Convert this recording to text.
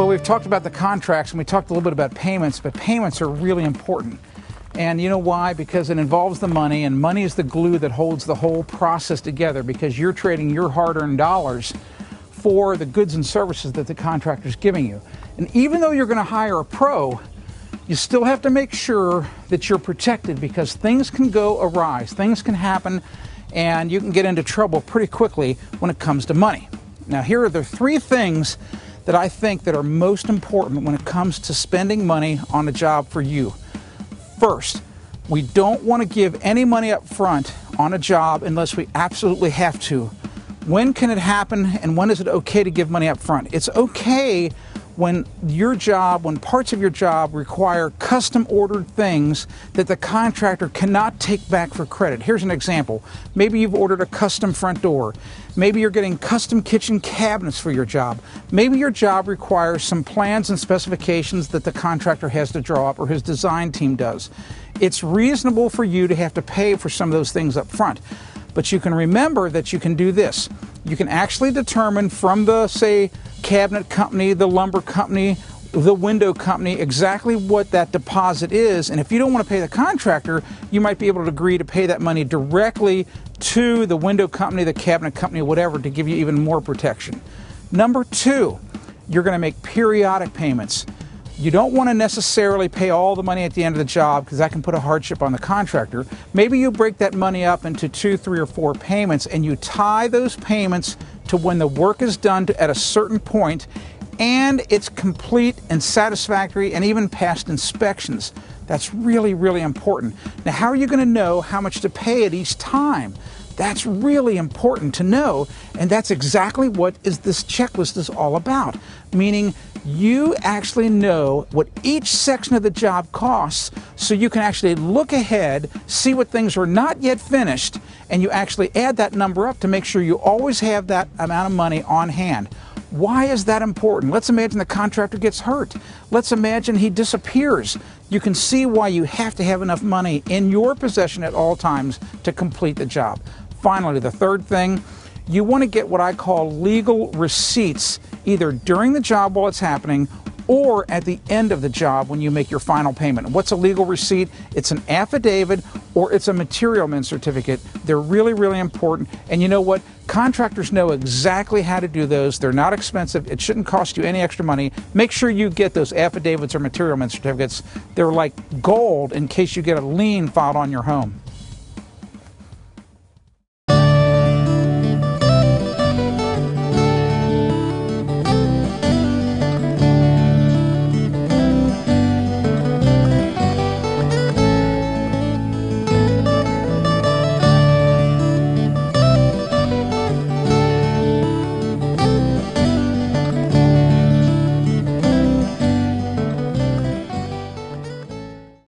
we've talked about the contracts and we talked a little bit about payments, but payments are really important. And you know why? Because it involves the money, and money is the glue that holds the whole process together, because you're trading your hard-earned dollars for the goods and services that the contractor's giving you. And even though you're going to hire a pro, you still have to make sure that you're protected, because things can go awry, things can happen, and you can get into trouble pretty quickly when it comes to money. Now, here are the three things that I think that are most important when it comes to spending money on a job for you. First, we don't want to give any money up front on a job unless we absolutely have to. When can it happen, and when is it okay to give money up front? It's okay when parts of your job require custom ordered things that the contractor cannot take back for credit. Here's an example. Maybe you've ordered a custom front door. Maybe you're getting custom kitchen cabinets for your job. Maybe your job requires some plans and specifications that the contractor has to draw up, or his design team does. It's reasonable for you to have to pay for some of those things up front. But you can remember that you can do this. You can actually determine from the, say, cabinet company, the lumber company, the window company, exactly what that deposit is. And if you don't want to pay the contractor, you might be able to agree to pay that money directly to the window company, the cabinet company, whatever, to give you even more protection. Number two, you're going to make periodic payments. You don't want to necessarily pay all the money at the end of the job, because that can put a hardship on the contractor. Maybe you break that money up into 2, 3, or 4 payments, and you tie those payments to when the work is done at a certain point, and it's complete and satisfactory and even past inspections. That's really, really important. Now, how are you going to know how much to pay at each time? That's really important to know, and that's exactly what this checklist is all about. Meaning, you actually know what each section of the job costs, so you can actually look ahead, see what things are not yet finished, and you actually add that number up to make sure you always have that amount of money on hand. Why is that important? Let's imagine the contractor gets hurt. Let's imagine he disappears. You can see why you have to have enough money in your possession at all times to complete the job. Finally, the third thing, you want to get what I call legal receipts, either during the job while it's happening or at the end of the job when you make your final payment. What's a legal receipt? It's an affidavit or it's a material man certificate. They're really, really important. And you know what? Contractors know exactly how to do those. They're not expensive. It shouldn't cost you any extra money. Make sure you get those affidavits or material man certificates. They're like gold in case you get a lien filed on your home.